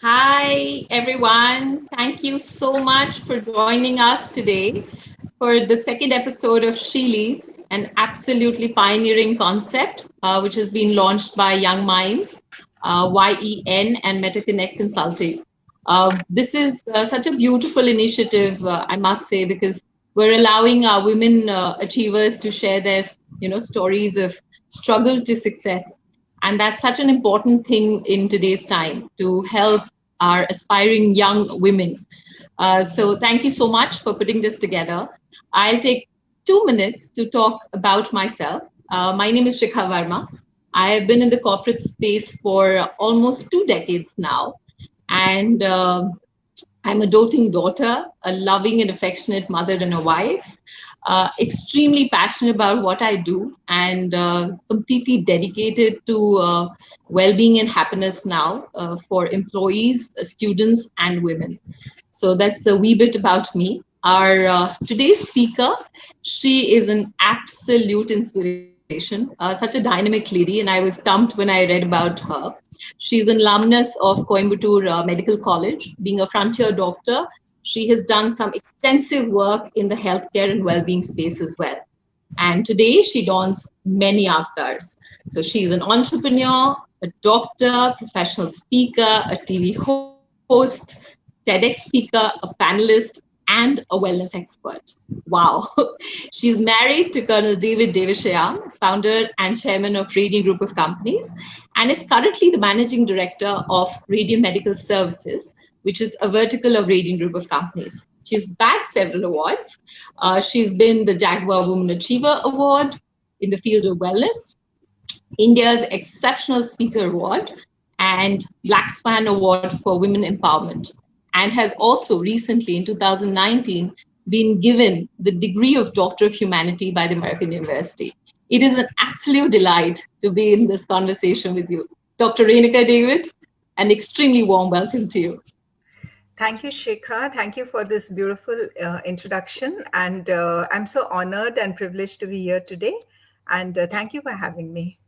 Hi, everyone. Thank you so much for joining us today for the second episode of She Leads, an absolutely pioneering concept which has been launched by Young Minds, YEN, and MetaConnect Consulting. This is such a beautiful initiative, I must say, because we're allowing our women achievers to share their, stories of struggle to success, and that's such an important thing in today's time to help our aspiring young women. So thank you so much for putting this together. I'll take 2 minutes to talk about myself. My name is Shikha Verma. I have been in the corporate space for almost 2 decades now, and I'm a doting daughter, a loving and affectionate mother and a wife, extremely passionate about what I do, and completely dedicated to well being and happiness now for employees, students, and women. So that's a wee bit about me. Our today's speaker, she is an absolute inspiration, such a dynamic lady, and I was stumped when I read about her. She's an alumnus of Coimbatore Medical College. Being a frontier doctor, she has done some extensive work in the healthcare and well-being space as well. And today she dons many avatars. So she's an entrepreneur, a doctor, professional speaker, a TV host, TEDx speaker, a panelist, and a wellness expert. Wow. She's married to Colonel David Devashyam, founder and chairman of Radiant Group of Companies, and is currently the managing director of Radiant Medical Services, which is a vertical of Radiant Group of Companies. She's bagged several awards. She's been the Jaguar Woman Achiever Award in the field of wellness, India's Exceptional Speaker Award, and Black Swan Award for Women Empowerment, and has also recently, in 2019, been given the degree of Doctor of Humanity by the American University. It is an absolute delight to be in this conversation with you. Dr. Renika David, an extremely warm welcome to you. Thank you, Shikha. Thank you for this beautiful introduction. And I'm so honored and privileged to be here today. And thank you for having me.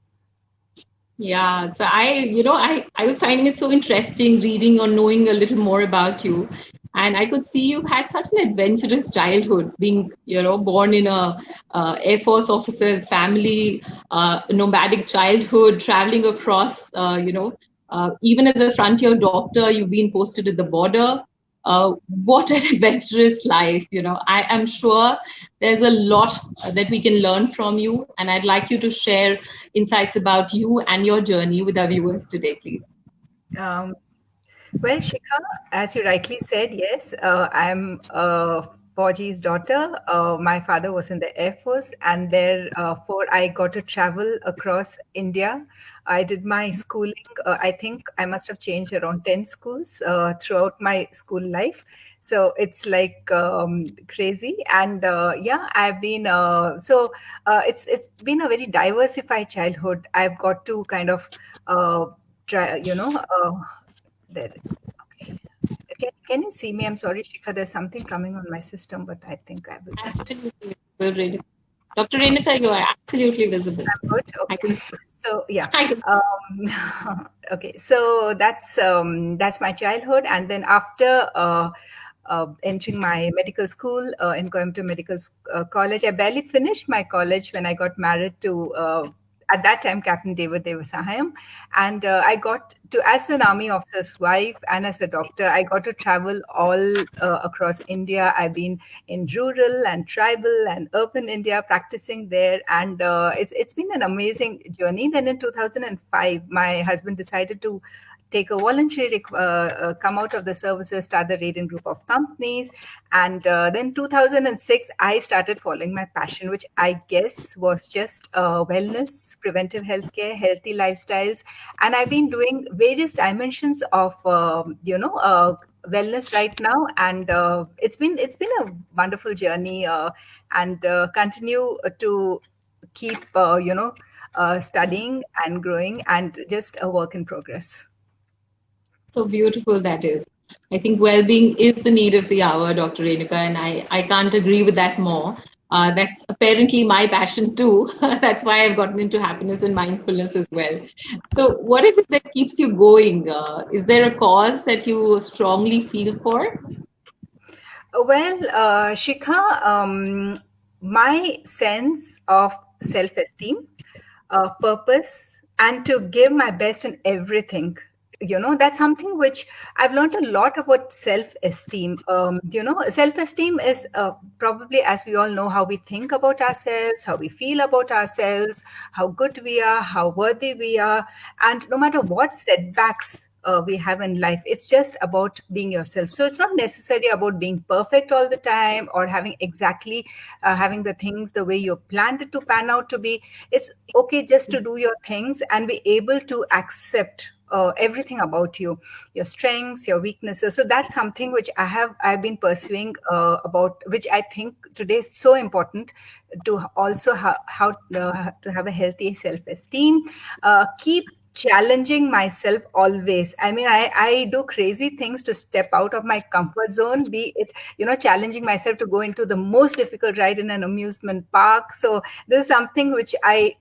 Yeah, so I was finding it so interesting reading or knowing a little more about you. And I could see you've had such an adventurous childhood, being, born in a Air Force officer's family, nomadic childhood, traveling across, even as a frontier doctor, you've been posted at the border. What an adventurous life, I'm sure there's a lot that we can learn from you, and I'd like you to share insights about you and your journey with our viewers today, please. Um, well, Shikha, as you rightly said, yes, I'm Fauji's daughter. My father was in the Air Force, and therefore I got to travel across India. I did my schooling. I think I must have changed around 10 schools throughout my school life. So it's like crazy, and yeah, I've been it's been a very diversified childhood. I've got to kind of try, there. Okay. Can you see me? I'm sorry, Shikha. There's something coming on my system, but I think I will just. Absolutely visible, Renuka. Dr. Renuka, you are absolutely visible. I'm good. I Okay. can, So yeah. I can. Okay. So that's my childhood, and then after entering my medical school in Coimbatore College, I barely finished my college when I got married to. At that time, Captain David Devasahayam, and I got to, as an army officer's wife and as a doctor, I got to travel all across India. I've been in rural and tribal and urban India practicing there, and it's been an amazing journey. Then in 2005, my husband decided to take a voluntary come out of the services, start the Radiant Group of Companies, and then 2006 I started following my passion, which I guess was just wellness, preventive healthcare, healthy lifestyles, and I've been doing various dimensions of wellness right now, and it's been a wonderful journey, and continue to keep studying and growing, and just a work in progress. So beautiful that is. I think well-being is the need of the hour, Dr. Renuka, and I can't agree with that more. That's apparently my passion too. That's why I've gotten into happiness and mindfulness as well. So, what is it that keeps you going? Is there a cause that you strongly feel for? Well, Shikha, my sense of self-esteem, purpose, and to give my best in everything. That's something which I've learned a lot about self-esteem. Self-esteem is probably, as we all know, how we think about ourselves, how we feel about ourselves, how good we are, how worthy we are, and no matter what setbacks we have in life, it's just about being yourself. So it's not necessarily about being perfect all the time or having exactly having the things the way you planned it to pan out to be. It's okay just to do your things and be able to accept everything about you, your strengths, your weaknesses. So that's something which I've been pursuing about, which I think today is so important to also how to have a healthy self-esteem. Keep challenging myself always. I mean, I do crazy things to step out of my comfort zone, be it, challenging myself to go into the most difficult ride in an amusement park. So this is something which I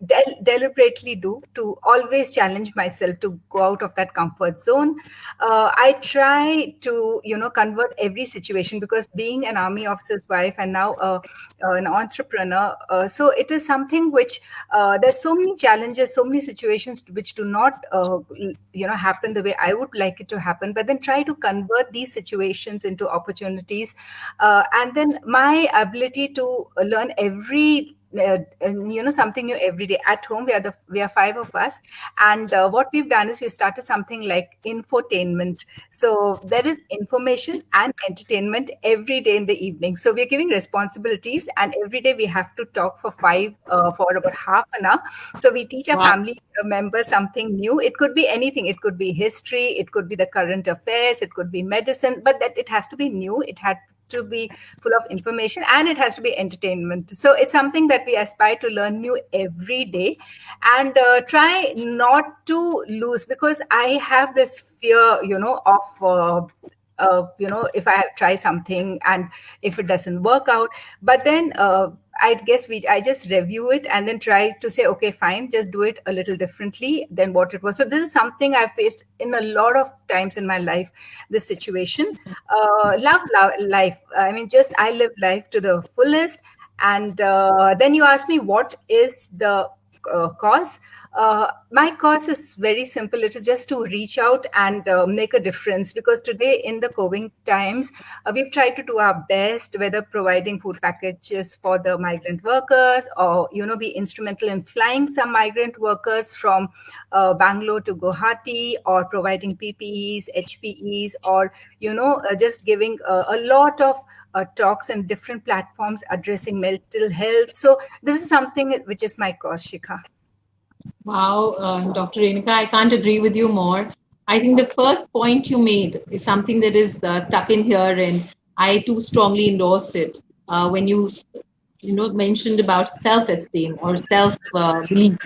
deliberately do, to always challenge myself to go out of that comfort zone. I try to, convert every situation, because being an army officer's wife and now an entrepreneur, so it is something which there's so many challenges, so many situations which do not happen the way I would like it to happen, but then try to convert these situations into opportunities. And then my ability to learn something new every day. At home, we are five of us, and what we've done is we started something like infotainment. So there is information and entertainment every day in the evening. So we're giving responsibilities, and every day we have to talk for about half an hour. So we teach our Wow. family members something new. It could be anything. It could be history. It could be the current affairs. It could be medicine. But that it has to be new. It had to be full of information, and it has to be entertainment. So it's something that we aspire to learn new every day, and try not to lose, because I have this fear, of if I try something and if it doesn't work out. But then I guess I just review it and then try to say, okay, fine, just do it a little differently than what it was. So this is something I've faced in a lot of times in my life, this situation. Love life. I mean, just I live life to the fullest. And then you ask me, what is the cause? My cause is very simple. It is just to reach out and make a difference, because today in the COVID times, we've tried to do our best, whether providing food packages for the migrant workers, or be instrumental in flying some migrant workers from Bangalore to Guwahati, or providing PPEs, HPEs, or just giving a lot of talks and different platforms addressing mental health. So this is something which is my cause, Shikha. Wow, Dr. Renuka, I can't agree with you more. I think the first point you made is something that is stuck in here, and I too strongly endorse it. When you mentioned about self-esteem or self-belief.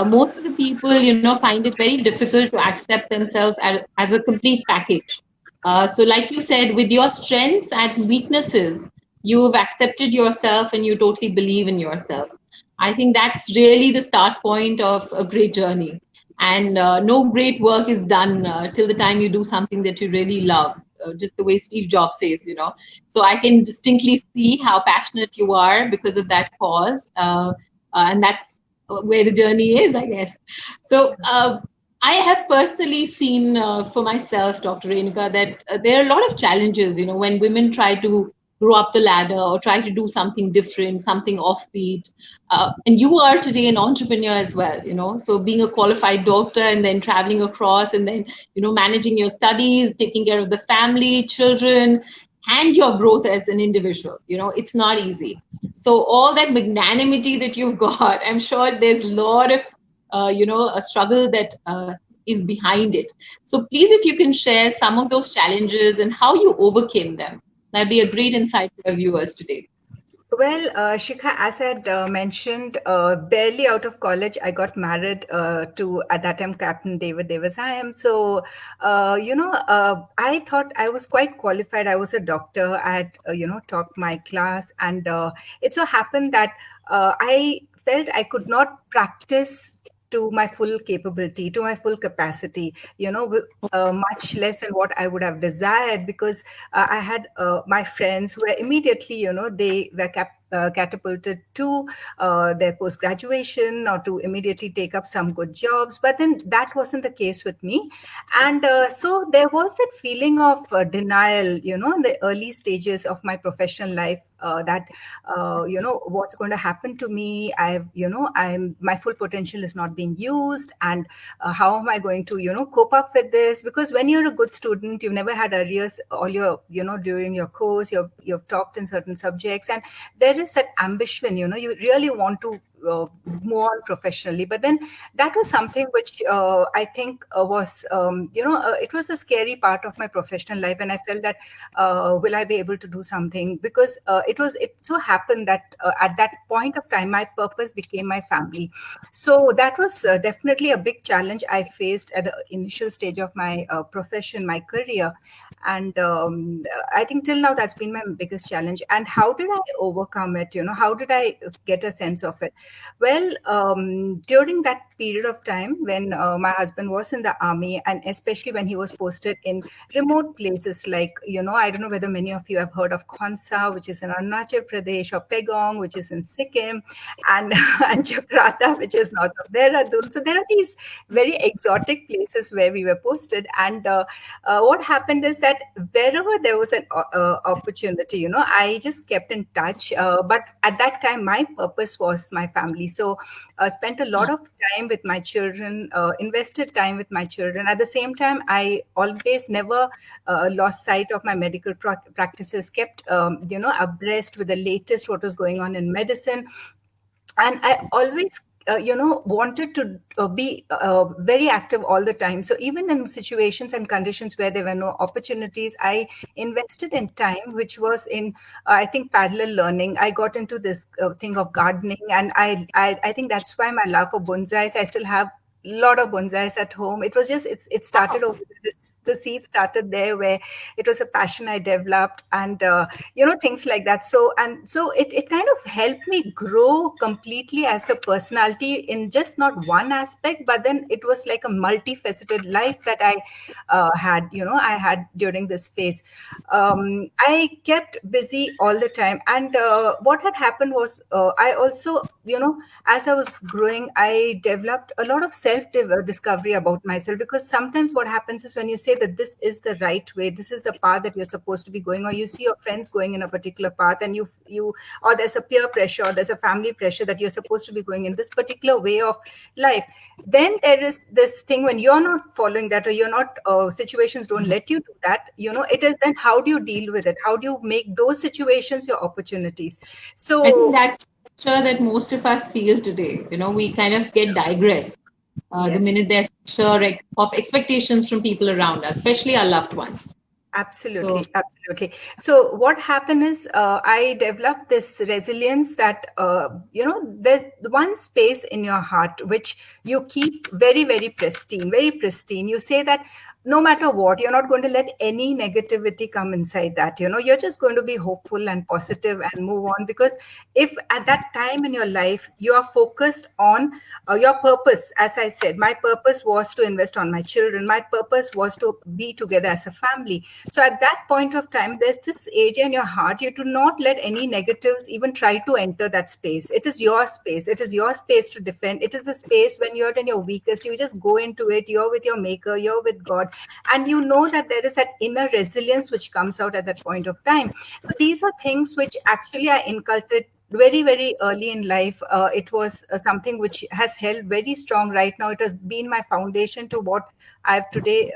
Most of the people, find it very difficult to accept themselves as a complete package. So, like you said, with your strengths and weaknesses, you've accepted yourself and you totally believe in yourself. I think that's really the start point of a great journey. And no great work is done till the time you do something that you really love, just the way Steve Jobs says. So I can distinctly see how passionate you are because of that cause. And that's where the journey is, I guess. So I have personally seen for myself, Dr. Renuka, that there are a lot of challenges, when women try to grow up the ladder or try to do something different, something offbeat. And you are today an entrepreneur as well. So being a qualified doctor and then traveling across and then, managing your studies, taking care of the family, children, and your growth as an individual, it's not easy. So all that magnanimity that you've got, I'm sure there's a lot of, a struggle that is behind it. So please, if you can share some of those challenges and how you overcame them, that'd be a great insight for our viewers today. Well, Shikha, as I had mentioned, barely out of college, I got married to, at that time, Captain David Devasayam. So, I thought I was quite qualified. I was a doctor. I had, taught my class. And it so happened that I felt I could not practice to my full capability, to my full capacity, much less than what I would have desired, because I had my friends who were immediately, they were catapulted to their post graduation or to immediately take up some good jobs. But then that wasn't the case with me. And so there was that feeling of denial, in the early stages of my professional life. That what's going to happen to me. I'm my full potential is not being used, and how am I going to cope up with this? Because when you're a good student, you've never had arrears all your during your course, you've topped in certain subjects, and there is that ambition, you really want to move on professionally. But then that was something which I think was it was a scary part of my professional life, and I felt that will I be able to do something? Because it so happened that at that point of time my purpose became my family. So that was definitely a big challenge I faced at the initial stage of my profession, my career. And I think till now that's been my biggest challenge. And how did I overcome it? How did I get a sense of it? Well, during that period of time when my husband was in the army, and especially when he was posted in remote places like, I don't know whether many of you have heard of Khonsa, which is in Arunachal Pradesh, or Pegong, which is in Sikkim, and, and Jakarta, which is north of Dehradun. So there are these very exotic places where we were posted. And what happened is that wherever there was an opportunity, I just kept in touch. But at that time, my purpose was my family. So spent a lot of time with my children, invested time with my children. At the same time, I always never lost sight of my medical practices, kept, abreast with the latest, what was going on in medicine. And I always wanted to be very active all the time. So even in situations and conditions where there were no opportunities, I invested in time, which was in I think parallel learning. I got into this thing of gardening, and I think that's why my love for bonsais. I still have lot of bonsais at home. It was just it started over this, the seed started there, where it was a passion I developed. And things like that. So it kind of helped me grow completely as a personality in just not one aspect, but then it was like a multifaceted life that I had during this phase. I kept busy all the time. And what had happened was, I also, as I was growing, I developed a lot of self discovery about myself. Because sometimes what happens is, when you say that this is the right way, this is the path that you're supposed to be going, or you see your friends going in a particular path, and you or there's a peer pressure, or there's a family pressure that you're supposed to be going in this particular way of life, then there is this thing when you're not following that, or you're not situations don't let you do that. It is then, how do you deal with it? How do you make those situations your opportunities? So I think that's pressure that most of us feel today. We kind of get digressed the yes. minute there's pressure of expectations from people around us, especially our loved ones. Absolutely, So, absolutely. So what happened is, I developed this resilience that, there's one space in your heart which you keep very, very pristine, very pristine. You say that no matter what, you're not going to let any negativity come inside that. You're just going to be hopeful and positive and move on. Because if at that time in your life you are focused on your purpose, as I said, my purpose was to invest on my children. My purpose was to be together as a family. So at that point of time, there's this area in your heart. You do not let any negatives even try to enter that space. It is your space. It is your space to defend. It is the space when you're in your weakest, you just go into it. You're with your maker, you're with God. And you know that there is that inner resilience which comes out at that point of time. So these are things which actually I inculcated very, very early in life. It was something which has held very strong right now. It has been my foundation to what I've today,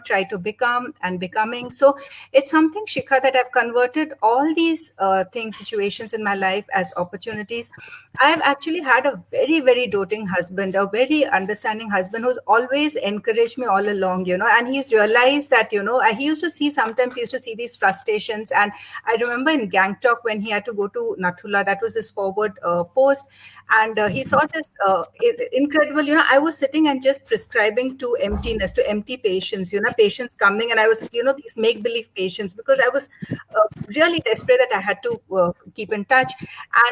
tried to become and becoming. So it's something, Shikha, that I've converted all these things, situations in my life as opportunities. I've actually had a very, very doting husband, a very understanding husband who's always encouraged me all along, and he's realized that, he used to see, sometimes he used to see these frustrations. And I remember in Gangtok when he had to go to Nathula, that was his forward post. And he saw this incredible, I was sitting and just prescribing to emptiness, to empty patients, patients coming. And I was, these make believe patients, because I was really desperate that I had to keep in touch.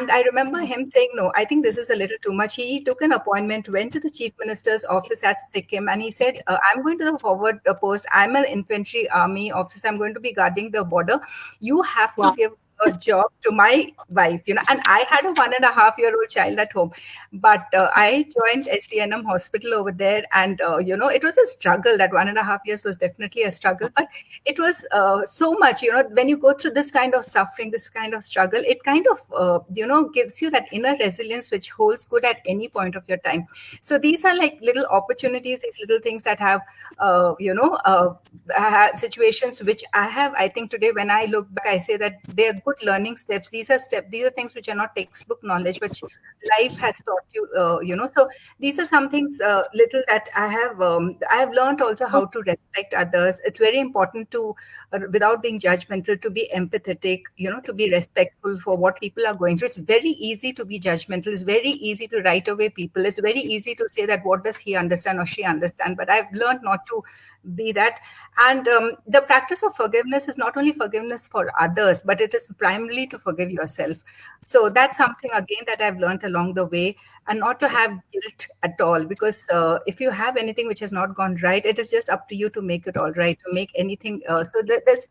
And I remember him saying, no, I think this is a little too much. He took an appointment, went to the chief minister's office at Sikkim, and he said, I'm going to the forward post. I'm an infantry army officer. I'm going to be guarding the border. You have to Wow. give a job to my wife, and I had a 1.5-year-old child at home. But I joined STNM hospital over there, and it was a struggle. That 1.5 years was definitely a struggle, but it was so much, when you go through this kind of suffering, this kind of struggle, it kind of gives you that inner resilience which holds good at any point of your time. So these are like little opportunities, these little things that have situations which I think today when I look back, I say that they are good learning steps. These are things which are not textbook knowledge, which life has taught you. So these are some things little that I have learned also how to respect others. It's very important to, without being judgmental, to be empathetic. To be respectful for what people are going through. It's very easy to be judgmental. It's very easy to write away people. It's very easy to say that what does he understand or she understand. But I've learned not to be that. And the practice of forgiveness is not only forgiveness for others, but it is primarily to forgive yourself. So that's something again that I've learned along the way, and not to have guilt at all, because if you have anything which has not gone right, it is just up to you to make it all right, to make anything.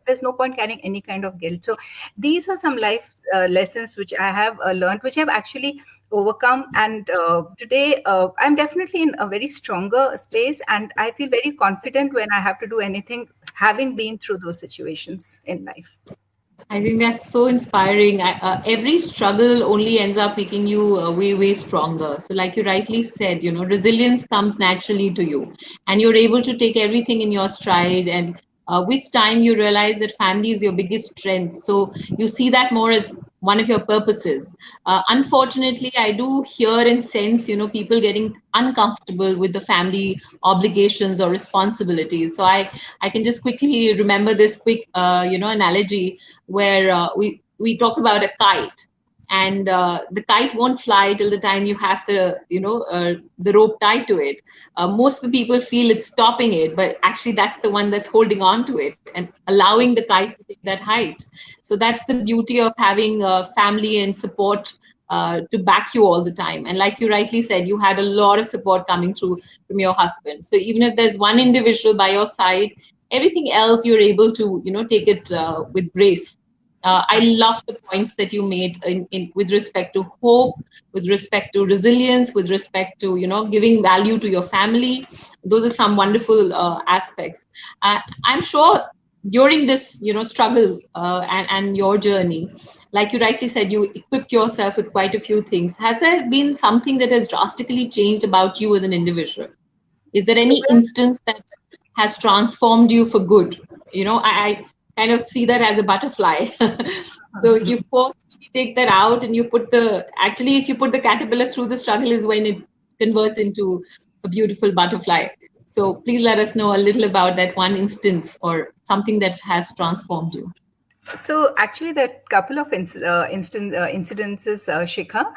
There's no point carrying any kind of guilt. So these are some life lessons which I have learned, which I've actually overcome. And today I'm definitely in a very stronger space, and I feel very confident when I have to do anything, having been through those situations in life. I think that's so inspiring. Every struggle only ends up making you way, way stronger. So, like you rightly said, resilience comes naturally to you, and you're able to take everything in your stride. And with time, you realize that family is your biggest strength. So, you see that more as one of your purposes. Unfortunately, I do hear and sense, people getting uncomfortable with the family obligations or responsibilities. So, I can just quickly remember this quick, analogy where we talk about a kite, and the kite won't fly till the time you have the rope tied to it. Most of the people feel it's stopping it, but actually that's the one that's holding on to it and allowing the kite to take that height. So that's the beauty of having family and support to back you all the time. And like you rightly said, you had a lot of support coming through from your husband. So even if there's one individual by your side, everything else you're able to take it with grace. I love the points that you made with respect to hope, with respect to resilience, with respect to giving value to your family. Those are some wonderful aspects. I'm sure during this struggle and your journey, like you rightly said, you equipped yourself with quite a few things. Has there been something that has drastically changed about you as an individual? Is there any instance that has transformed you for good? I kind of see that as a butterfly. So if you forcefully take that out and you if you put the caterpillar through the struggle is when it converts into a beautiful butterfly. So please let us know a little about that one instance or something that has transformed you. So actually, there are a couple of incidences, Shikha.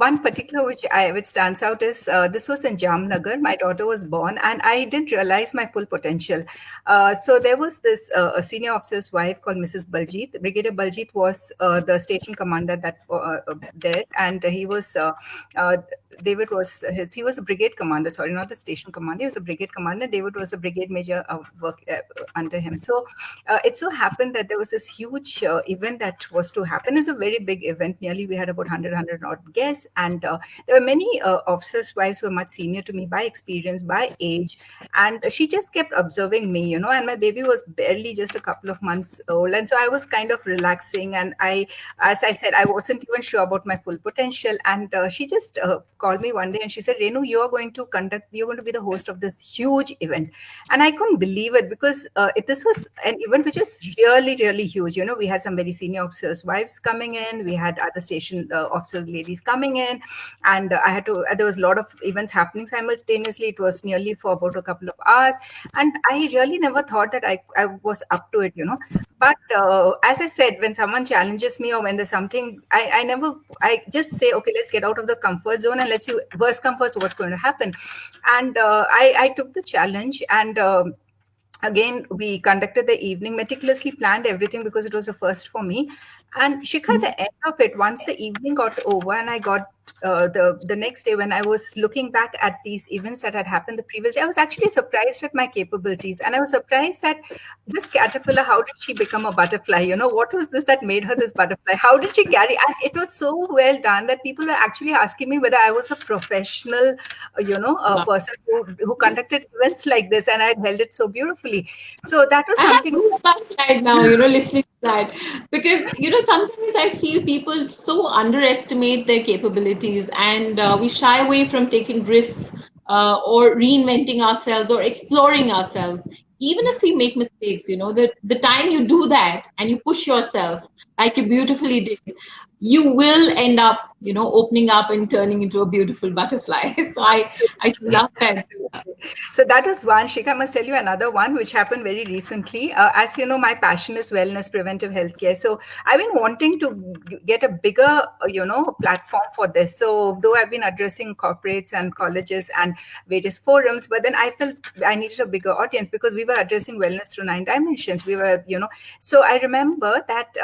One particular which stands out is this was in Jamnagar. My daughter was born, and I didn't realize my full potential. So there was this a senior officer's wife called Mrs. Baljit. Brigadier Baljit was the station commander there, and he was. David was he was a brigade commander, sorry, not the station commander. He was a brigade commander. David was a brigade major under him. So it so happened that there was this huge event that was to happen. It's a very big event. Nearly we had about 100 odd guests, and there were many officers' wives who were much senior to me by experience, by age, and she just kept observing me, and my baby was barely just a couple of months old, and so I was kind of relaxing, and as I said, I wasn't even sure about my full potential, and she just called me one day and she said, Renu, you're going to be the host of this huge event. And I couldn't believe it, because this was an event which was really, really huge. We had some very senior officers' wives coming in. We had other station officers' ladies coming in. And there was a lot of events happening simultaneously. It was nearly for about a couple of hours. And I really never thought that I was up to it, But as I said, when someone challenges me or when there's something, I just say, okay, let's get out of the comfort zone and let's see worst come first, what's going to happen. And I took the challenge, and again, we conducted the evening, meticulously planned everything because it was a first for me. And Shikha, at the end of it, once the evening got over and I got the next day, when I was looking back at these events that had happened the previous day, I was actually surprised at my capabilities. And I was surprised that this caterpillar, how did she become a butterfly? What was this that made her this butterfly? How did she carry? And it was so well done that people were actually asking me whether I was a professional, a person who conducted events like this, and I had held it so beautifully. So that was something. I have goosebumps right now, listening to that, because sometimes I feel people so underestimate their capabilities, and we shy away from taking risks or reinventing ourselves or exploring ourselves. Even if we make mistakes, the time you do that and you push yourself, like you beautifully did, you will end up, opening up and turning into a beautiful butterfly. So I love that. So that was one. Shikha, I must tell you another one which happened very recently. As you know, my passion is wellness, preventive healthcare. So I've been wanting to get a bigger, platform for this. So though I've been addressing corporates and colleges and various forums, but then I felt I needed a bigger audience because we were addressing wellness through 9 dimensions. We were, So I remember that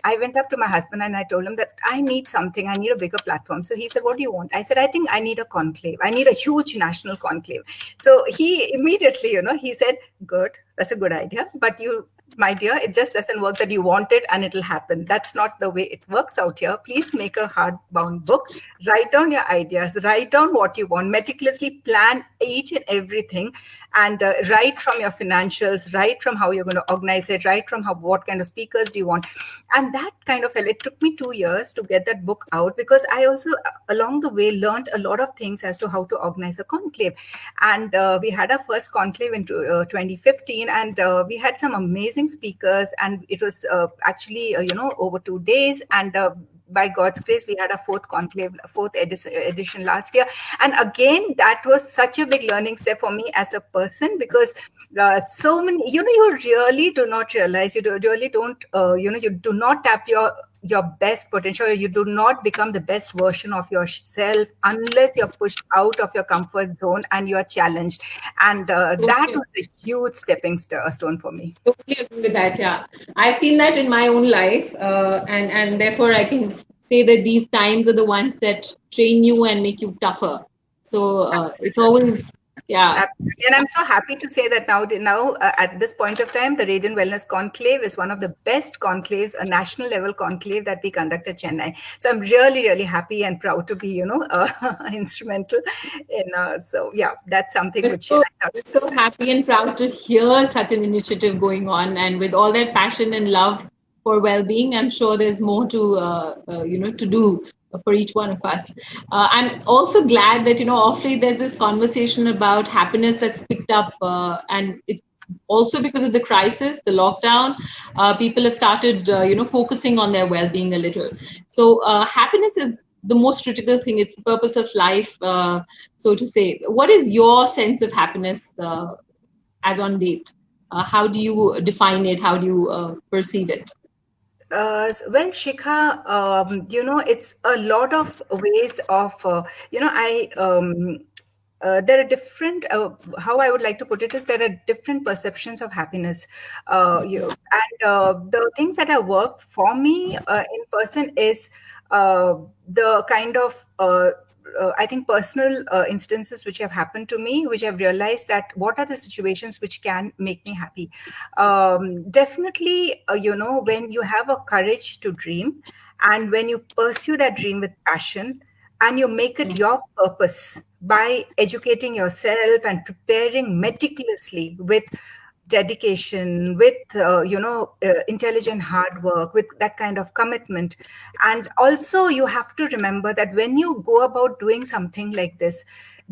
I went up to my husband and I told him that I need something. I need a bigger platform. So he said, what do you want? I said, I think I need a conclave. I need a huge national conclave. So he immediately, he said, good, that's a good idea. But my dear, it just doesn't work that you want it and it'll happen. That's not the way it works out here. Please make a hardbound book, write down your ideas, write down what you want, meticulously plan each and everything, and write from your financials, write from how you're going to organize it, write from what kind of speakers do you want. And that kind of, it took me 2 years to get that book out, because I also, along the way, learned a lot of things as to how to organize a conclave. And we had our first conclave in 2015, and we had some amazing speakers, and it was actually over 2 days, and by God's grace, we had a fourth edition last year. And again, that was such a big learning step for me as a person, because so many, you really do not realize, you do not tap your best potential. You do not become the best version of yourself unless you're pushed out of your comfort zone and you're challenged. And that was a huge stepping stone for me. Totally agree with that. Yeah, I've seen that in my own life, and therefore I can say that these times are the ones that train you and make you tougher. So it's always. Yeah. Absolutely. And I'm so happy to say that now at this point of time, the Radiant Wellness Conclave is one of the best conclaves, a national level conclave that we conduct at Chennai. So I'm really, really happy and proud to be, instrumental in. So yeah, that's something we're which so happy and proud to hear such an initiative going on, and with all that passion and love for well-being, I'm sure there's more to to do for each one of us. I'm also glad that, off late there's this conversation about happiness that's picked up, and it's also because of the crisis, the lockdown, people have started, focusing on their well-being a little. So happiness is the most critical thing. It's the purpose of life, so to say. What is your sense of happiness as on date? How do you define it? How do you perceive it? Well, Shikha, it's a lot of ways of, there are different, how I would like to put it is there are different perceptions of happiness. The things that have worked for me in person is the kind of I think, personal instances which have happened to me, which I've realized that what are the situations which can make me happy. Definitely, when you have a courage to dream, and when you pursue that dream with passion, and you make it your purpose by educating yourself and preparing meticulously with dedication, with intelligent hard work, with that kind of commitment. And also you have to remember that when you go about doing something like this,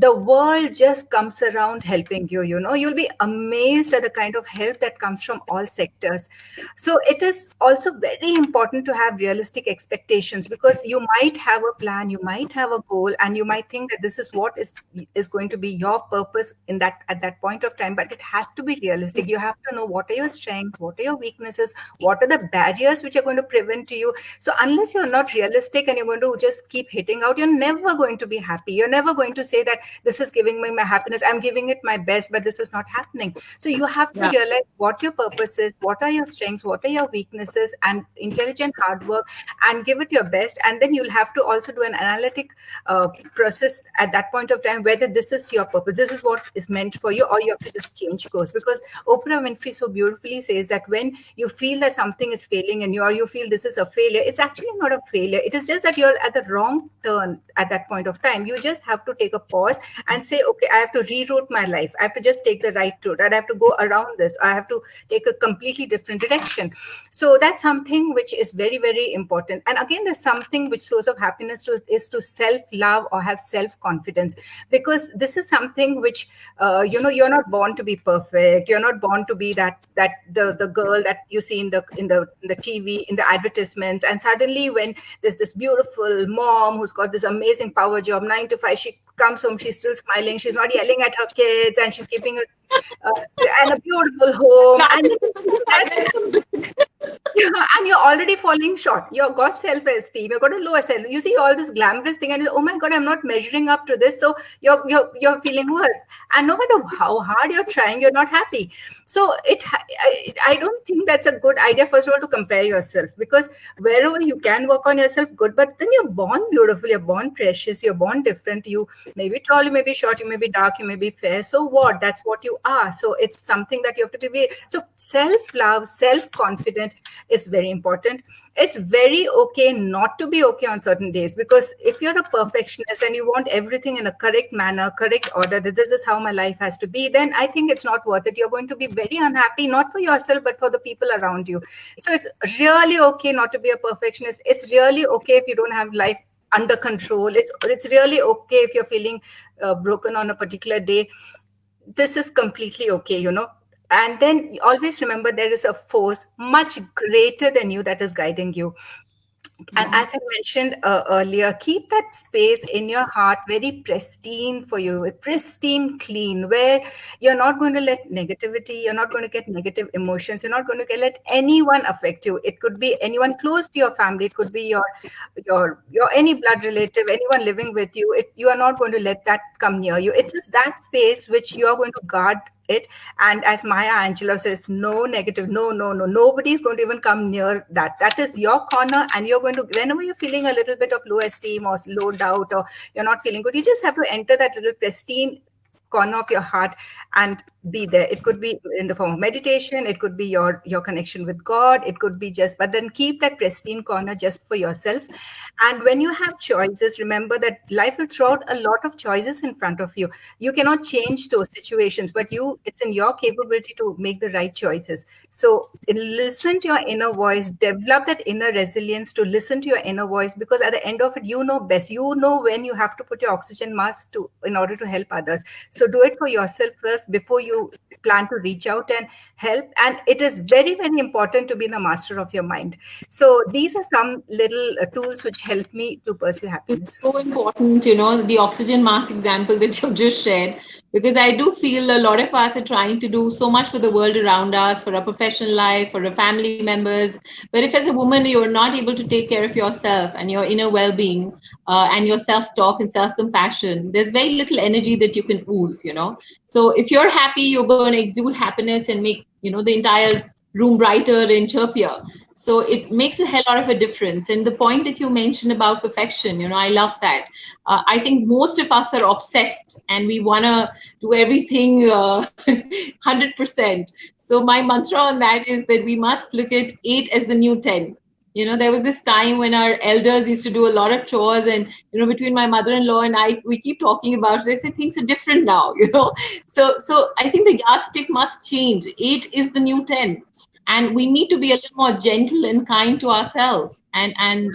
the world just comes around helping you. You'll be amazed at the kind of help that comes from all sectors. So it is also very important to have realistic expectations, because you might have a plan, you might have a goal, and you might think that this is what is going to be your purpose in that at that point of time. But it has to be realistic. You have to know what are your strengths, what are your weaknesses, what are the barriers which are going to prevent you. So unless you're not realistic and you're going to just keep hitting out, you're never going to be happy. You're never going to say that this is giving me my happiness, I'm giving it my best, but this is not happening. So you have to realize what your purpose is, what are your strengths, what are your weaknesses, and intelligent hard work, and give it your best. And then you'll have to also do an analytic process at that point of time, whether this is your purpose, this is what is meant for you, or you have to just change course. Because Oprah Winfrey so beautifully says that when you feel that something is failing in you, or you feel this is a failure, it's actually not a failure. It is just that you're at the wrong turn at that point of time. You just have to take a pause and say, okay, I have to reroute my life. I have to just take the right route. I have to go around this. I have to take a completely different direction. So that's something which is very, very important. And again, there's something which source of happiness is to self-love or have self-confidence, because this is something which, you're not born to be perfect. You're not born to be the girl that you see in the TV, in the advertisements. And suddenly when there's this beautiful mom who's got this amazing power job, 9 to 5, she comes home, she's still smiling, she's not yelling at her kids, and she's keeping and a beautiful home. And and you're already falling short. You've got self-esteem, you've got a lower self. You see all this glamorous thing, and oh my God, I'm not measuring up to this. So you're feeling worse. And no matter how hard you're trying, you're not happy. So I don't think that's a good idea, first of all, to compare yourself, because wherever you can work on yourself, good. But then you're born beautiful, you're born precious, you're born different. You may be tall, you may be short, you may be dark, you may be fair. So what? That's what you are. So it's something that you have to be. So self-love, self-confident is very important. It's very okay not to be okay on certain days, because if you're a perfectionist and you want everything in a correct manner, correct order, that this is how my life has to be, then I think it's not worth it. You're going to be very unhappy, not for yourself, but for the people around you. So it's really okay not to be a perfectionist. It's really okay if you don't have life under control. It's really okay if you're feeling broken on a particular day. This is completely okay, And then always remember, there is a force much greater than you that is guiding you. And as I mentioned earlier, keep that space in your heart very pristine for you, pristine, clean, where you're not going to let negativity, you're not going to get negative emotions, you're not going to let anyone affect you. It could be anyone close to your family, it could be your any blood relative, anyone living with you. You are not going to let that come near you. It's just that space which you are going to guard it. And as Maya Angelou says, no negative, no, nobody's going to even come near that. That is your corner, and you're going to, whenever you're feeling a little bit of low esteem or low doubt, or you're not feeling good, you just have to enter that little pristine corner of your heart and be there. It could be in the form of meditation, it could be your connection with God, it could be just, but then keep that pristine corner just for yourself. And when you have choices, remember that life will throw out a lot of choices in front of you. You cannot change those situations, but it's in your capability to make the right choices. So listen to your inner voice, develop that inner resilience to listen to your inner voice, because at the end of it, you know best. You know when you have to put your oxygen mask in order to help others. So do it for yourself first before you plan to reach out and help. And it is very, very important to be the master of your mind. So these are some little tools which help me to pursue happiness. It's so important, the oxygen mask example that you've just shared, because I do feel a lot of us are trying to do so much for the world around us, for our professional life, for our family members. But if as a woman, you're not able to take care of yourself and your inner well-being and your self-talk and self-compassion, there's very little energy that you can ooze, So if you're happy, you're going to exude happiness and make, the entire room brighter and chirpier. So it makes a hell lot of a difference. And the point that you mentioned about perfection, I love that. I think most of us are obsessed and we want to do everything 100%. So my mantra on that is that we must look at 8 as the new 10. There was this time when our elders used to do a lot of chores, and between my mother-in-law and I, we keep talking about it. I said things are different now. So I think the yardstick must change. 8 is the new 10, and we need to be a little more gentle and kind to ourselves, and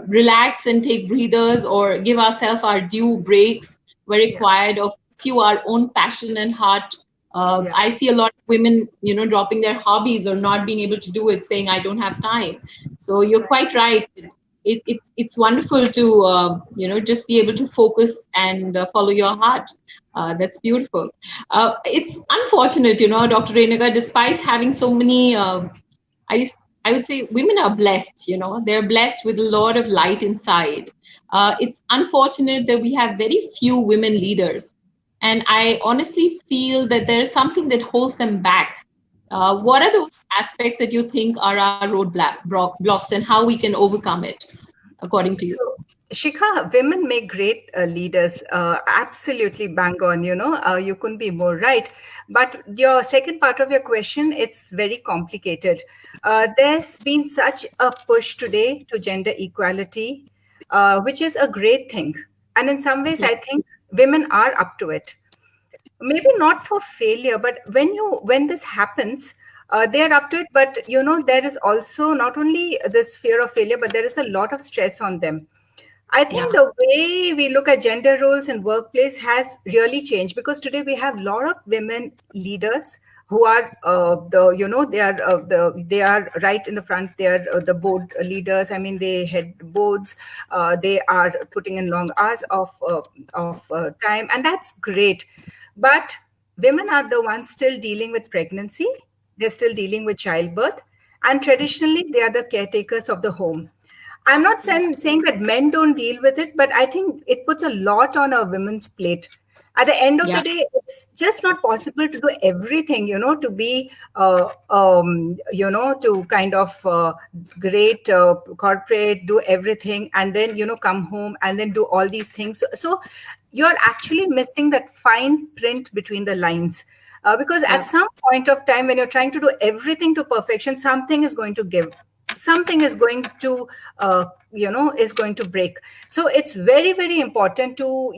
relax and take breathers, or give ourselves our due breaks where required, or pursue our own passion and heart. I see a lot of women, dropping their hobbies or not being able to do it, saying, I don't have time. So you're quite right. It's wonderful to, just be able to focus and follow your heart. That's beautiful. It's unfortunate, Dr. Renuka, despite having so many, I, I would say women are blessed, they're blessed with a lot of light inside. It's unfortunate that we have very few women leaders. And I honestly feel that there is something that holds them back. What are those aspects that you think are our blocks, and how we can overcome it, according to you? So, Shikha, women make great leaders. Absolutely bang on, you couldn't be more right. But your second part of your question, it's very complicated. There's been such a push today to gender equality, which is a great thing. And in some ways, I think women are up to it. Maybe not for failure, but when this happens, they are up to it. But there is also not only this fear of failure, but there is a lot of stress on them. I think the way we look at gender roles in workplace has really changed, because today we have a lot of women leaders who are they are right in the front. They are the board leaders. I mean, they head boards. They are putting in long hours of time, and that's great. But women are the ones still dealing with pregnancy. They're still dealing with childbirth, and traditionally they are the caretakers of the home. I'm not saying that men don't deal with it, but I think it puts a lot on a women's plate. At the end of the day, it's just not possible to do everything, to be, to kind of great corporate, do everything, and then, come home and then do all these things. So you're actually missing that fine print between the lines. Because at some point of time, when you're trying to do everything to perfection, something is going to give, something is going to is going to break. So it's very, very important to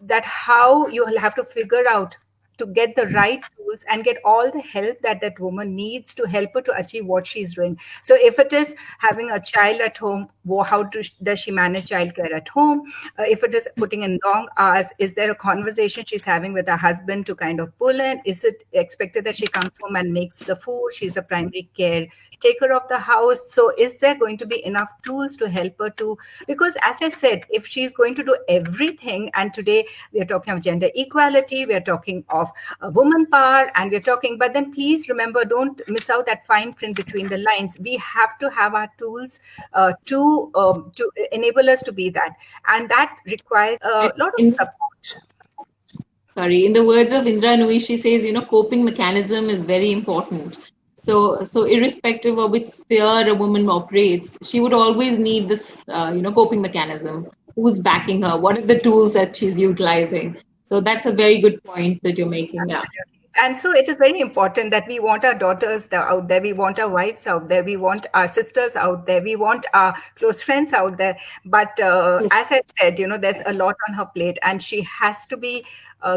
that how you will have to figure out to get the right tools and get all the help that woman needs to help her to achieve what she's doing. So if it is having a child at home, how does she manage childcare at home? If it is putting in long hours, is there a conversation she's having with her husband to kind of pull in? Is it expected that she comes home and makes the food? She's a primary caretaker of the house. So is there going to be enough tools to help her to, because as I said, if she's going to do everything, and today we are talking of gender equality, we are talking of woman power, and we're talking, but then please remember, don't miss out that fine print between the lines. We have to have our tools to enable us to be that, and that requires a lot of support. Sorry, in the words of Indra Nui, she says, coping mechanism is very important. So irrespective of which sphere a woman operates, she would always need this, coping mechanism. Who's backing her? What are the tools that she's utilizing? So that's a very good point that you're making. Yeah. And so it is very important that we want our daughters out there, we want our wives out there, we want our sisters out there, we want our close friends out there. But as I said, there's a lot on her plate, and she has to be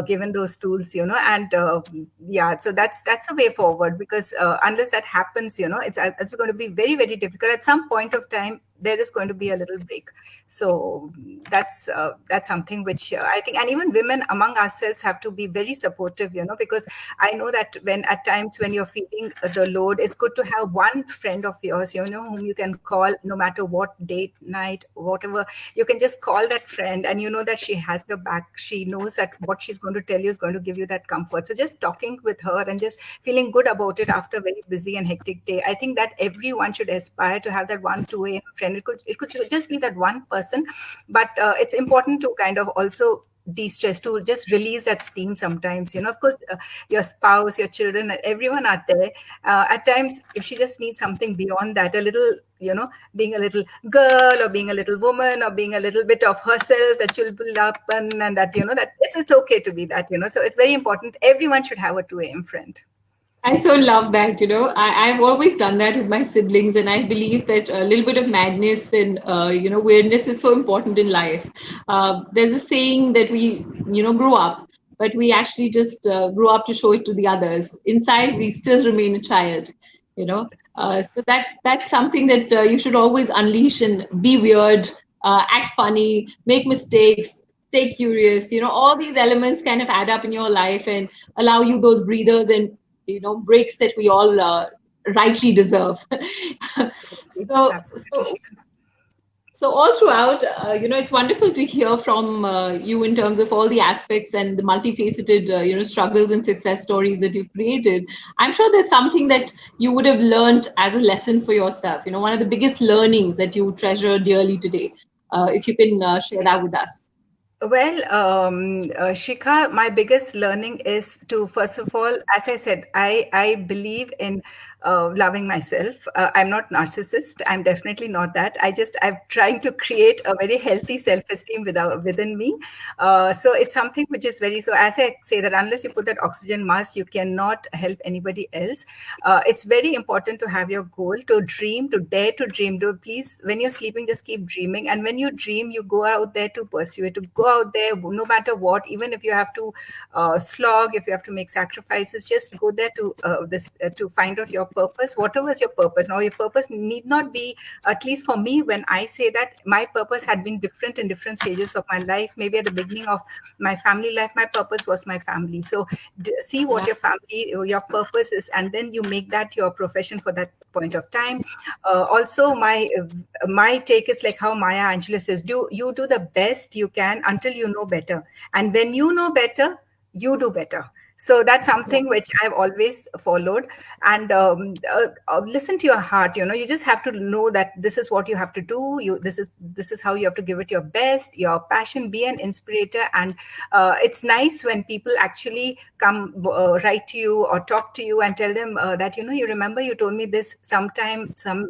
given those tools, and so that's a way forward, because unless that happens, it's going to be very, very difficult. At some point of time, there is going to be a little break. So that's something which I think, and even women among ourselves have to be very supportive, because I know that at times when you're feeling the load, it's good to have one friend of yours, whom you can call no matter what date, night, whatever. You can just call that friend, and you know that she has your back. She knows that what she's going to tell you is going to give you that comfort. So just talking with her and just feeling good about it after a very busy and hectic day, I think that everyone should aspire to have that 1-2 a.m. friend. It could just be that one person, but it's important to kind of also de-stress, to just release that steam sometimes. Of course, your spouse, your children, everyone are there. At times, if she just needs something beyond that, a little, being a little girl, or being a little woman, or being a little bit of herself, that she'll build up, and that, that it's okay to be that. So it's very important. Everyone should have a 2 a.m. friend. I so love that. I've always done that with my siblings, and I believe that a little bit of madness and weirdness is so important in life. There's a saying that we grow up, but we actually just grow up to show it to the others. Inside, we still remain a child. So that's something that you should always unleash and be weird, act funny, make mistakes. Stay curious. All these elements kind of add up in your life and allow you those breathers and breaks that we all rightly deserve. so, so so all throughout, it's wonderful to hear from you in terms of all the aspects and the multifaceted struggles and success stories that you've created. I'm sure there's something that you would have learned as a lesson for yourself, one of the biggest learnings that you treasure dearly today. If you can share that with us. Well, Shikha, my biggest learning is to, first of all, as I said, I believe in loving myself. I'm not narcissist. I'm definitely not that. I'm trying to create a very healthy self-esteem within me. So it's something which is so as I say that unless you put that oxygen mask, you cannot help anybody else. It's very important to have your goal, to dream, to dare to dream. Please, when you're sleeping, just keep dreaming. And when you dream, you go out there to pursue it, to go out there, no matter what, even if you have to slog, if you have to make sacrifices, just go there to find out your purpose. Whatever is your purpose. Now, your purpose need not be, at least for me, when I say that, my purpose had been different in different stages of my life. Maybe at the beginning of my family life, my purpose was my family. So see what your purpose is, and then you make that your profession for that point of time. Also, my take is like how Maya Angelou says, you do the best you can until you know better, and when you know better, you do better. So that's something which I've always followed. And listen to your heart. You just have to know that this is what you have to do. This is how you have to give it your best, your passion. Be an inspirator. And it's nice when people actually come write to you or talk to you and tell them that you remember you told me this some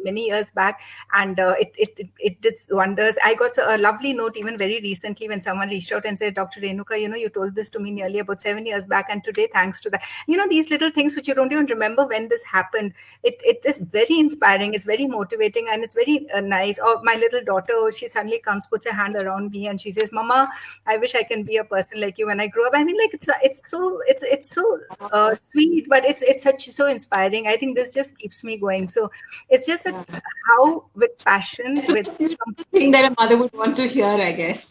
many years back, and it did wonders. I got a lovely note even very recently when someone reached out and said, Dr. Renuka, you told this to me nearly about 7 years back, and today, thanks to that, these little things which you don't even remember when this happened, it is very inspiring, it's very motivating, and it's very nice. Or my little daughter, she suddenly comes, puts her hand around me, and she says, Mama, I wish I can be a person like you when I grow up. I mean, like, it's so sweet, but it's so inspiring. I think this just keeps me going. So it's just that how with passion, with thing that a mother would want to hear, I guess.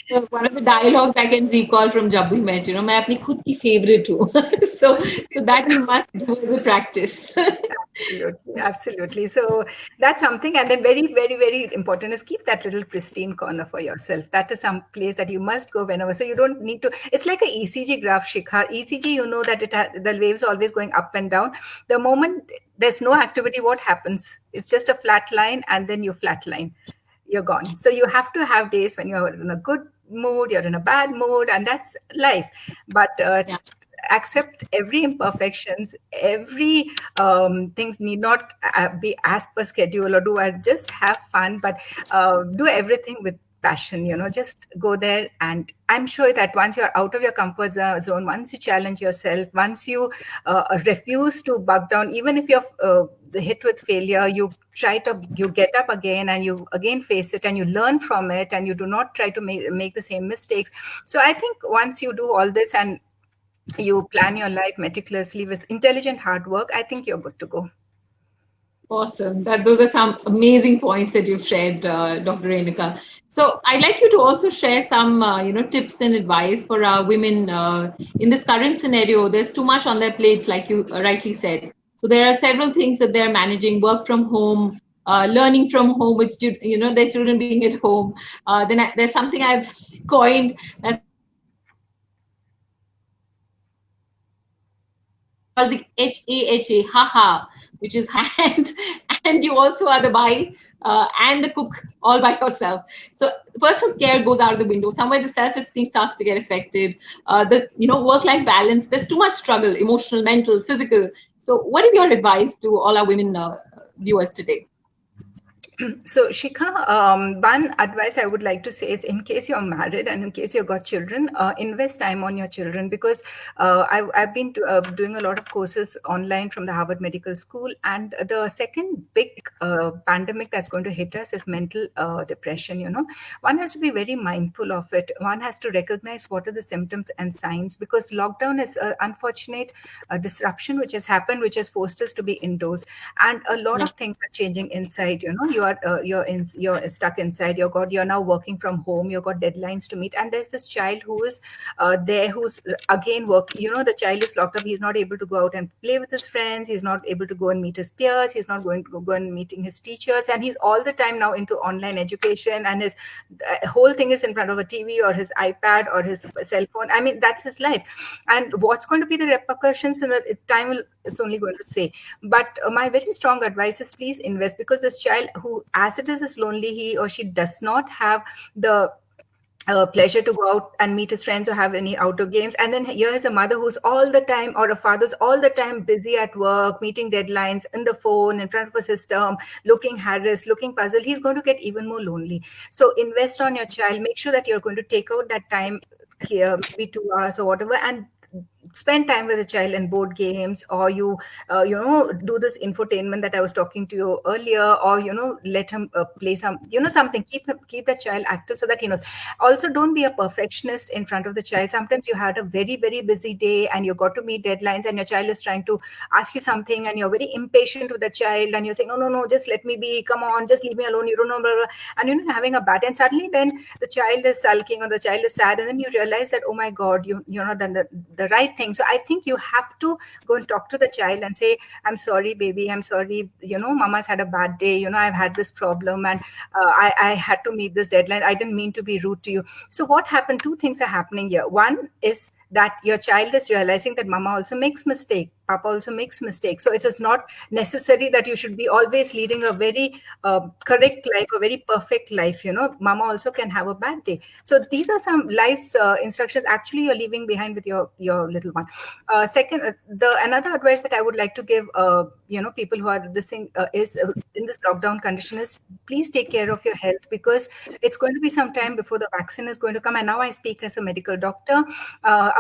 So one of the dialogues I can recall from Jab We Met, मैं अपनी खुद की favorite हूँ. So that you must do as a practice. Absolutely. So that's something. And then very, very, very important is keep that little pristine corner for yourself. That is some place that you must go whenever. So you don't need to, it's like a ECG graph, Shikha. ECG, that the waves are always going up and down. The moment there's no activity, what happens? It's just a flat line, and then you flat line. You're gone. So you have to have days when you're in a good mood, you're in a bad mood, and that's life. But accept every imperfections, every things need not be as per schedule, or just have fun, but do everything with passion. Just go there. And I'm sure that once you're out of your comfort zone, once you challenge yourself, once you refuse to buck down, even if you're hit with failure, you get up again, and you again face it, and you learn from it, and you do not try to make the same mistakes. So I think once you do all this and you plan your life meticulously with intelligent hard work, I think you're good to go. Awesome. Those are some amazing points that you've shared, Dr. Renuka. So I'd like you to also share some, tips and advice for our women in this current scenario. There's too much on their plate, like you rightly said. So there are several things that they're managing: work from home, learning from home with their children being at home. Then there's something I've coined as called the HAHA, which is hand, and you also are the bi and the cook all by yourself. So personal care goes out the window. Somewhere the self-esteem starts to get affected. The work-life balance. There's too much struggle, emotional, mental, physical. So what is your advice to all our women viewers today? So, Shikha, one advice I would like to say is, in case you're married and in case you've got children, invest time on your children, because I've been doing a lot of courses online from the Harvard Medical School, and the second big pandemic that's going to hit us is mental depression. One has to be very mindful of it. One has to recognize what are the symptoms and signs, because lockdown is an unfortunate disruption which has happened, which has forced us to be indoors, and a lot of things are changing inside. You're stuck inside. You're now working from home. You've got deadlines to meet, and there's this child who is there, who's again work. The child is locked up. He's not able to go out and play with his friends. He's not able to go and meet his peers. He's not going to go and meeting his teachers, and he's all the time now into online education, and his whole thing is in front of a TV or his iPad or his cell phone. I mean, that's his life, and what's going to be the repercussions in the time it's only going to say. But my very strong advice is, please invest, because this child who, as it is lonely, he or she does not have the pleasure to go out and meet his friends or have any outdoor games. And then here is a mother who's all the time, or a father's all the time busy at work, meeting deadlines, in the phone, in front of a system, looking harassed, looking puzzled. He's going to get even more lonely. So invest on your child. Make sure that you're going to take out that time, maybe 2 hours or whatever, and spend time with the child in board games, or you do this infotainment that I was talking to you earlier, or let him play some something. Keep the child active so that he knows. Also, don't be a perfectionist in front of the child. Sometimes you had a very, very busy day and you got to meet deadlines, and your child is trying to ask you something, and you're very impatient with the child, and you're saying, no, just let me be, come on, just leave me alone, you don't know, blah, blah. And having a bad day, and suddenly then the child is sulking or the child is sad, and then you realize that, oh my God, you're not done the right thing. So I think you have to go and talk to the child and say, I'm sorry, baby, I'm sorry, mama's had a bad day, I've had this problem, and I had to meet this deadline. I didn't mean to be rude to you. So what happened? Two things are happening here. One is that your child is realizing that mama also makes mistake, papa also makes mistakes. So it is not necessary that you should be always leading a very correct life, a very perfect life. Mama also can have a bad day. So these are some life's instructions actually you're leaving behind with your little one. Second, another advice that I would like to give people who are this thing is in this lockdown condition is, please take care of your health, because it's going to be some time before the vaccine is going to come. And now I speak as a medical doctor.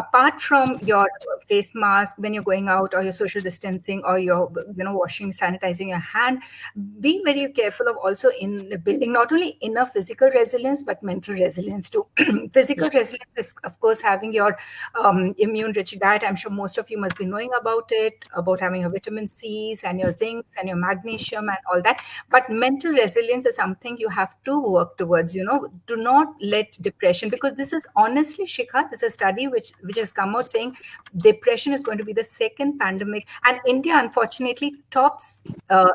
Apart from your face mask when you're going out, or your social distancing, or your washing, sanitizing your hand, be very careful of also in building not only inner physical resilience but mental resilience too. Physical resilience is, of course, having your immune rich diet. I'm sure most of you must be knowing about it, about having your vitamin C's and your zincs and your magnesium and all that. But mental resilience is something you have to work towards. Do not let depression, because this is honestly, Shikha, this is a study which has come out saying depression is going to be the second pandemic, and India unfortunately tops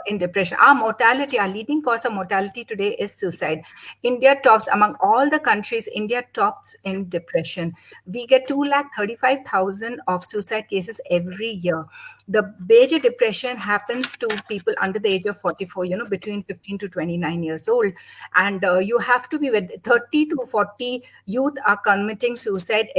in depression. Our leading cause of mortality today is suicide. India tops among all the countries. India tops in depression. We get 235,000 of suicide cases every year. The major depression happens to people under the age of 44, between 15 to 29 years old. And you have to be with 30 to 40 youth are committing suicide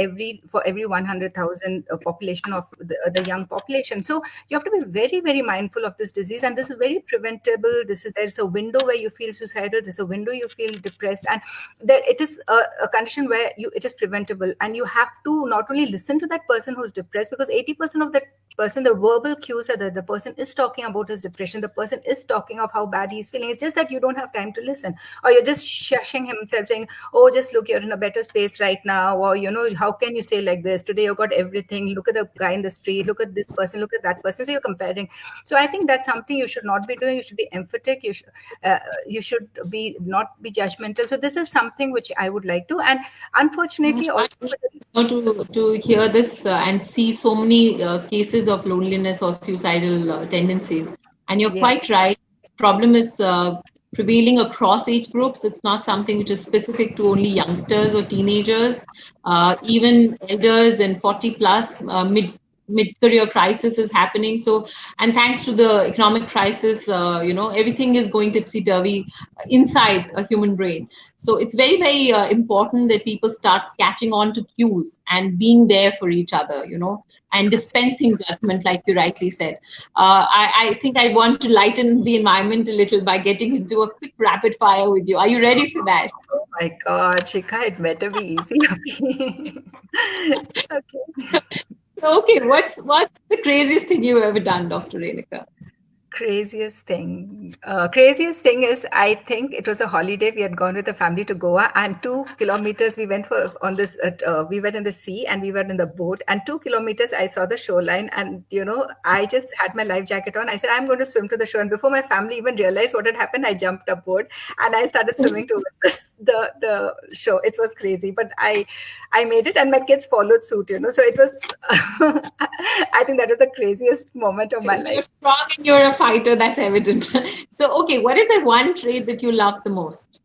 for every 100,000 population of the young population. So you have to be very, very mindful of this disease. And this is very preventable. There's a window where you feel suicidal. There's a window you feel depressed. And it is a condition where it is preventable. And you have to not only listen to that person who's depressed, because 80% of that person, the verbal cues are that the person is talking about his depression, the person is talking of how bad he's feeling. It's just that you don't have time to listen, or you're just shushing himself, saying, oh, just look, you're in a better space right now, or how can you say like this? Today you got everything. Look at the guy in the street, look at this person, look at that person. So you're comparing. So I think that's something you should not be doing. You should be empathetic. You should not be judgmental. So this is something which I would like to. And unfortunately, also to hear this and see so many cases of loneliness or suicidal tendencies, and you're quite right. Problem is prevailing across age groups. It's not something which is specific to only youngsters or teenagers. Even elders and 40 plus, mid-career crisis is happening. So, and thanks to the economic crisis, everything is going tipsy-turvy inside a human brain. So it's very, very important that people start catching on to cues and being there for each other, and dispensing judgment, like you rightly said. I think I want to lighten the environment a little by getting into a quick rapid fire with you. Are you ready for that? Oh my God, Shikha, it better be easy. Okay. Okay. Okay, what's the craziest thing you've ever done, Dr. Renika? Craziest thing is, I think it was a holiday. We had gone with the family to Goa, and 2 kilometers we went for on this. We were in the sea and we were in the boat, and 2 kilometers I saw the shoreline, and I just had my life jacket on. I said I'm going to swim to the shore, and before my family even realized what had happened, I jumped aboard and I started swimming towards the shore. It was crazy, but I made it, and my kids followed suit. So it was. I think that was the craziest moment of my You're life. strong and you're a fighter, that's evident. So, okay, what is that one trait that you love the most?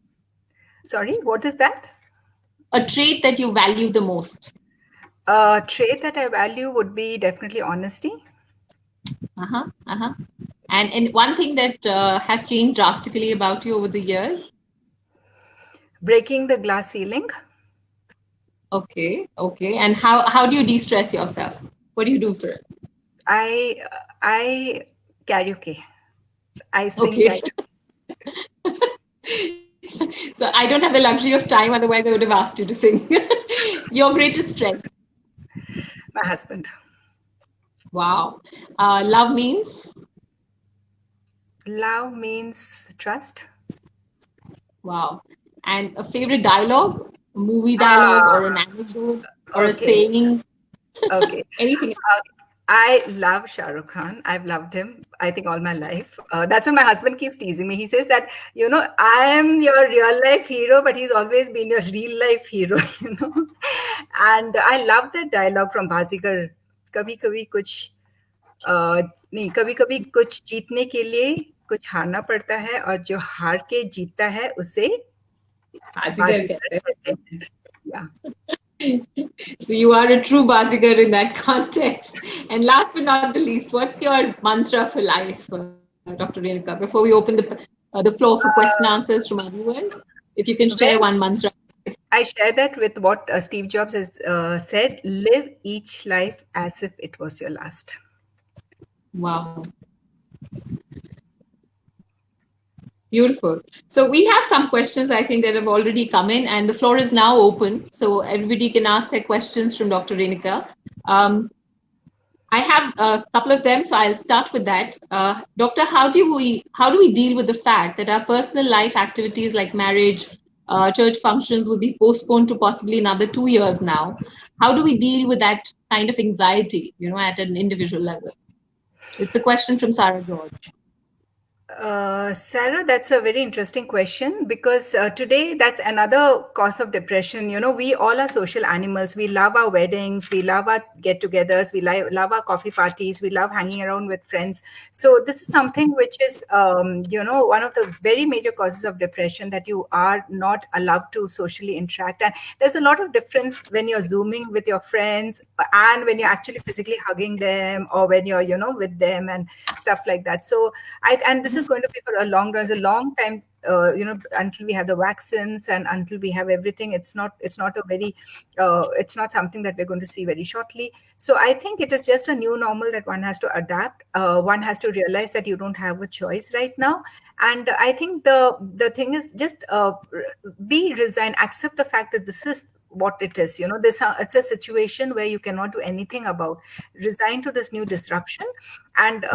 Sorry, what is that? A trait that you value the most? A trait that I value would be definitely honesty. And one thing that has changed drastically about you over the years? Breaking the glass ceiling. Okay. And how do you de-stress yourself? What do you do for it? I karaoke. I sing Okay. karaoke. So I don't have the luxury of time, otherwise I would have asked you to sing. Your greatest strength? My husband. Wow. Love means? Love means trust. Wow. And a favorite dialogue? A movie dialogue or an anecdote or a saying? Okay. Anything. I love Shah Rukh Khan. I've loved him, I think, all my life. That's what my husband keeps teasing me. He says that, I am your real life hero, but he's always been your real life hero, And I love that dialogue from Bazigar. कभी कभी कुछ नहीं कभी कभी कुछ जीतने के लिए कुछ हारना पड़ता है और जो हार के जीतता है उसे बाजीगर कहते हैं. Yeah. So you are a true Bazigar in that context. And last but not the least, what's your mantra for life, Dr. Renika? Before we open the floor for question answers from our viewers, if you can share one mantra. I share that with what Steve Jobs has said: live each life as if it was your last. Wow. Beautiful. So we have some questions, I think, that have already come in, and the floor is now open. So everybody can ask their questions from Dr. Renika. I have a couple of them, so I'll start with that. Doctor, how do we deal with the fact that our personal life activities like marriage, church functions will be postponed to possibly another 2 years now? How do we deal with that kind of anxiety, at an individual level? It's a question from Sarah George. Sarah, that's a very interesting question because today that's another cause of depression. We all are social animals. We love our weddings, we love our get-togethers, we love our coffee parties, we love hanging around with friends. So this is something which is, one of the very major causes of depression, that you are not allowed to socially interact. And there's a lot of difference when you're Zooming with your friends and when you're actually physically hugging them, or when you're, with them and stuff like that. So this is going to be for a long run. It's a long time, until we have the vaccines and until we have everything. It's not something that we're going to see very shortly. So I think it is just a new normal that one has to adapt. One has to realize that you don't have a choice right now. And I think the thing is just be resigned, accept the fact that this is what it is. It's a situation where you cannot do anything about. Resign to this new disruption, and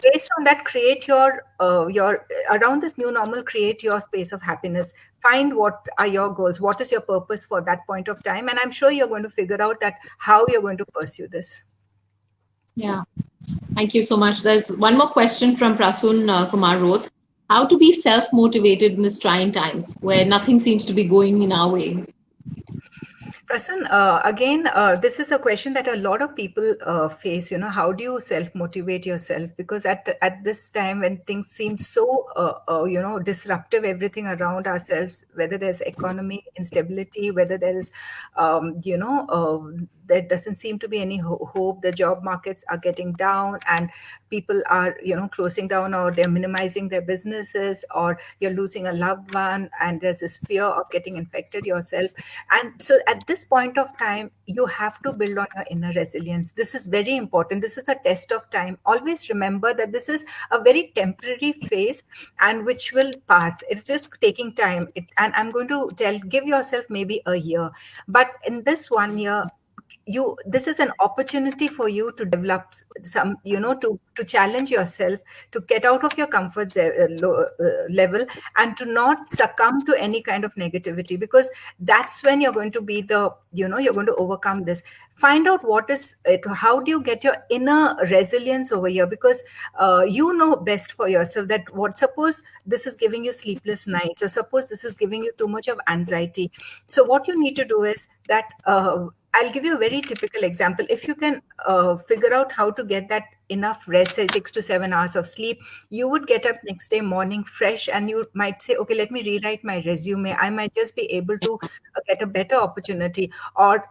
based on that, create your around this new normal, create your space of happiness. Find what are your goals, what is your purpose for that point of time, and I'm sure you're going to figure out that how you're going to pursue this. Yeah, thank you so much. There's one more question from Prasun Kumar Roth. How to be self-motivated in these trying times where nothing seems to be going in our way? Prasun, again, this is a question that a lot of people face. How do you self-motivate yourself? Because at this time when things seem so, disruptive, everything around ourselves, whether there's economy instability, whether there is, there doesn't seem to be any hope. The job markets are getting down, and people are, closing down, or they're minimizing their businesses, or you're losing a loved one, and there's this fear of getting infected yourself. And so at this point of time, you have to build on your inner resilience. This is very important. This is a test of time. Always remember that this is a very temporary phase, and which will pass. It's just taking time. And I'm going to give yourself maybe a year. But in this 1 year, this is an opportunity for you to develop some, to challenge yourself, to get out of your comfort level, and to not succumb to any kind of negativity, because that's when you're going to be you're going to overcome this. Find out what is it, how do you get your inner resilience over here, because you know best for yourself that suppose this is giving you sleepless nights, or suppose this is giving you too much of anxiety. So what you need to do is that, I'll give you a very typical example. If you can figure out how to get that enough rest, say 6 to 7 hours of sleep, you would get up next day morning fresh, and you might say, okay, let me rewrite my resume. I might just be able to get a better opportunity. Or,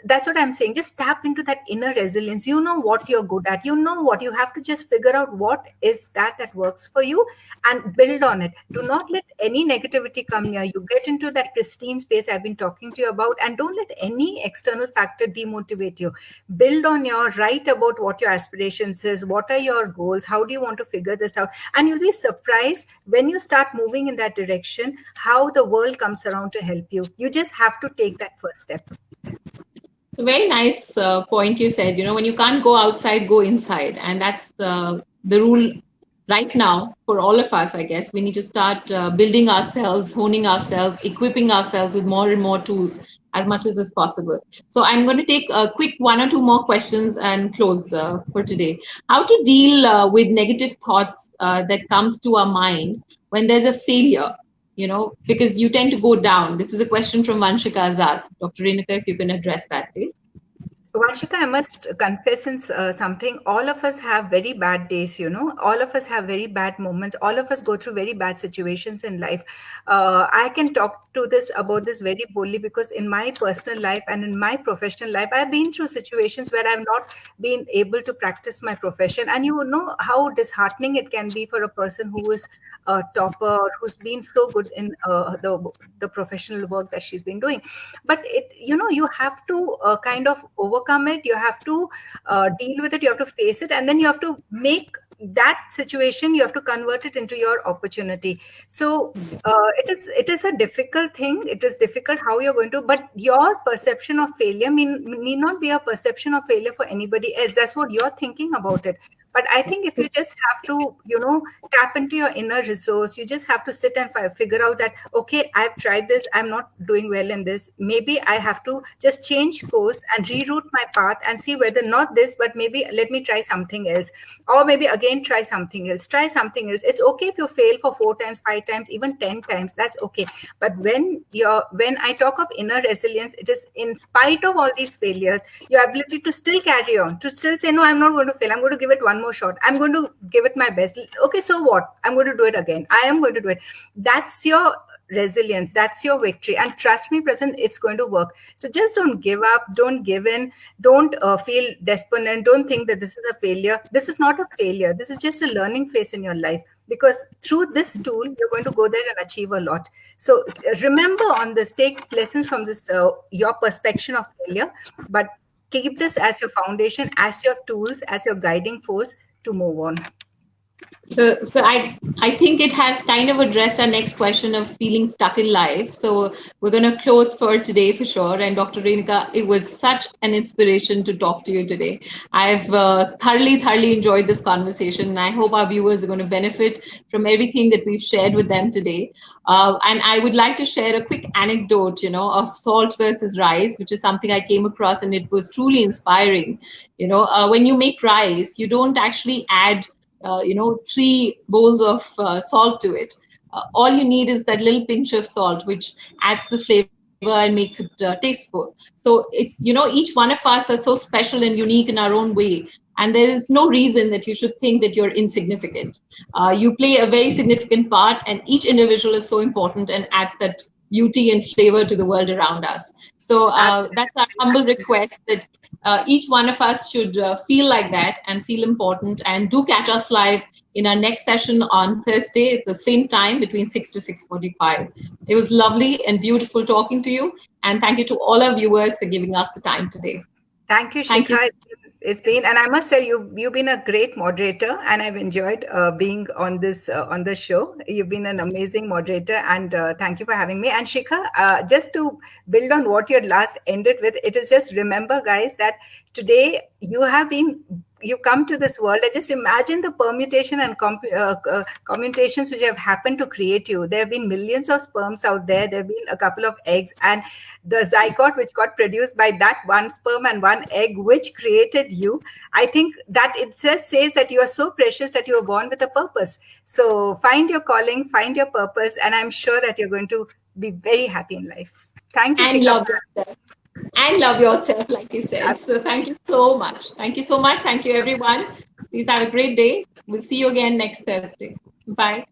that's what I'm saying. Just tap into that inner resilience. You know what you're good at. You know what you have to just figure out what is that works for you, and build on it. Do not let any negativity come near you. Get into that pristine space I've been talking to you about, and don't let any external factor demotivate you. Build on write about what your aspirations is, what are your goals, how do you want to figure this out, and you'll be surprised when you start moving in that direction, how the world comes around to help you. You just have to take that first step. It's a very nice point you said. When you can't go outside, go inside, and that's the rule right now for all of us. I guess we need to start building ourselves, honing ourselves, equipping ourselves with more and more tools as much as is possible. So I'm going to take a quick 1 or 2 more questions and close for today. How to deal with negative thoughts that comes to our mind when there's a failure, because you tend to go down. This is a question from Vanshika Azad. Dr. Renuka, if you can address that, please. Vanshika, I must confess something. All of us have very bad days, all of us have very bad moments. All of us go through very bad situations in life. I can talk about this very boldly, because in my personal life and in my professional life, I've been through situations where I've not been able to practice my profession. And you know how disheartening it can be for a person who is a topper, or who's been so good in the professional work that she's been doing. But you have to kind of overcome it. You have to deal with it. You have to face it, and then you have to make that situation, you have to convert it into your opportunity. So it is a difficult thing. It is difficult how you're going to, but your perception of failure need not be a perception of failure for anybody else. That's what you're thinking about it. But I think if you just have to, tap into your inner resource, you just have to sit and figure out that, okay, I've tried this, I'm not doing well in this. Maybe I have to just change course and reroute my path and see whether not this, but maybe let me try something else. Or maybe again, try something else. It's okay if you fail for 4 times, 5 times, even 10 times. That's okay. But when I talk of inner resilience, it is in spite of all these failures, your ability to still carry on, to still say, no, I'm not going to fail. I'm going to give it one more shot. I'm going to give it my best. Okay, so what? I'm going to do it again. I am going to do it. That's your resilience. That's your victory. And trust me, Prasanna, it's going to work. So just don't give up. Don't give in. Don't feel despondent. Don't think that this is a failure. This is not a failure. This is just a learning phase in your life. Because through this tool, you're going to go there and achieve a lot. So remember on this, take lessons from this, your perception of failure, but keep this as your foundation, as your tools, as your guiding force to move on. So I think it has kind of addressed our next question of feeling stuck in life. So we're going to close for today for sure. And Dr. Renuka, it was such an inspiration to talk to you today. I've thoroughly enjoyed this conversation, and I hope our viewers are going to benefit from everything that we've shared with them today. And I would like to share a quick anecdote, of salt versus rice, which is something I came across, and it was truly inspiring. When you make rice, you don't actually add 3 bowls of salt to it. All you need is that little pinch of salt, which adds the flavor and makes it tasteful. So it's, each one of us are so special and unique in our own way. And there is no reason that you should think that you're insignificant. You play a very significant part, and each individual is so important and adds that beauty and flavor to the world around us. So that's our humble request, that each one of us should feel like that and feel important. And do catch us live in our next session on Thursday at the same time between 6 to 6:45. It was lovely and beautiful talking to you. And thank you to all our viewers for giving us the time today. Thank you, Thank you. Shikha. It's been, and I must tell you, you've been a great moderator, and I've enjoyed being on this show. You've been an amazing moderator, and thank you for having me. And Shikha, just to build on what you had last ended with, it is just remember, guys, that today you come to this world and just imagine the permutation and commutations which have happened to create you. There have been millions of sperms out there. There have been a couple of eggs, and the zygote which got produced by that one sperm and one egg which created you. I think that itself says that you are so precious, that you were born with a purpose. So find your calling, find your purpose, and I'm sure that you're going to be very happy in life. Thank you, and Shikha. love yourself. And love yourself, like you said. Absolutely. So thank you so much. Thank you so much. Thank you, everyone. Please have a great day. We'll see you again next Thursday. Bye.